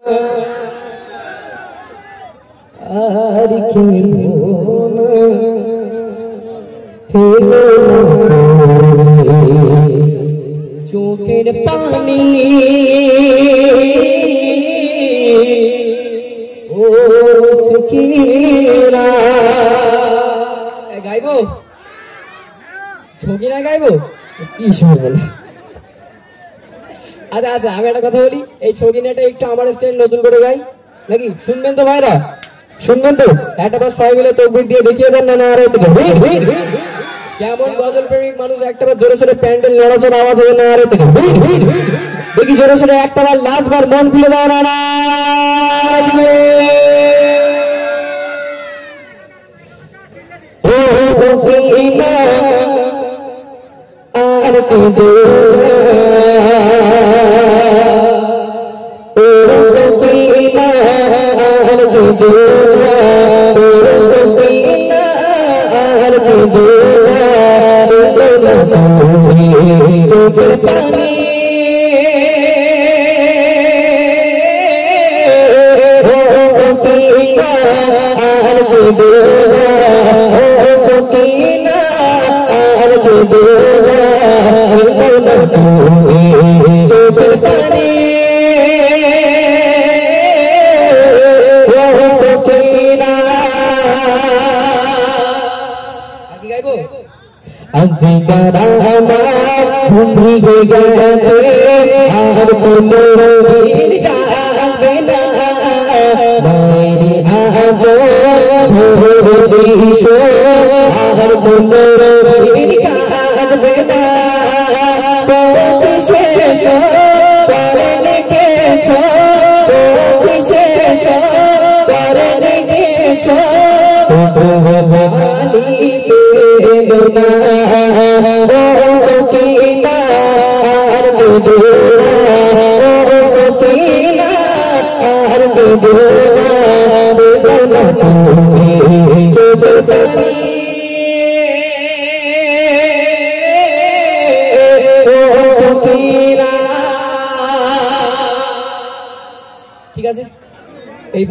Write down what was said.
আর কি চোখের পানি ও ফকিরা গাইবো ছবি না গাইবো কি সময় বলে। আচ্ছা আচ্ছা আমি একটা কথা বলি, এই ছবিটা একটু আমার স্টাইল নতুন করে গাই নাকি? শুনবেন তো ভাইরা, শুনবেন তো? একটা বার সবাই মিলে চোখ দিয়ে দেখিয়ে দেন না নারে থেকে কেমন গজল প্রেমিক মানুষ একটা বার জোরে সোরে প্যান্ডেল নড়াচড়া আওয়াজ হবে নারে থেকে দেখি জোরে সোরে একটা বার লাস্ট বার মন খুলে দাও না আর কি দে চোখের পানি সকিনা আর কে দেনা সকিনা আর কে দেনা চোখের পানি সকিনা আগে গাইবো। আজিকার আমার ঘুম ভিগে গেছে আর কোনো দিন যাবে না বাইরে আজ ভোর শিশু আর কোনো দিন কাঁদবে না পৌঁছে শেষ করনে গেছ পৌঁছে শেষ করনে গেছ ভালি বেদনা সকিনা আর বেদনা সকিনা আর বেদনা বেদনা তুমি চোখের পানি সকিনা। ঠিক আছে এই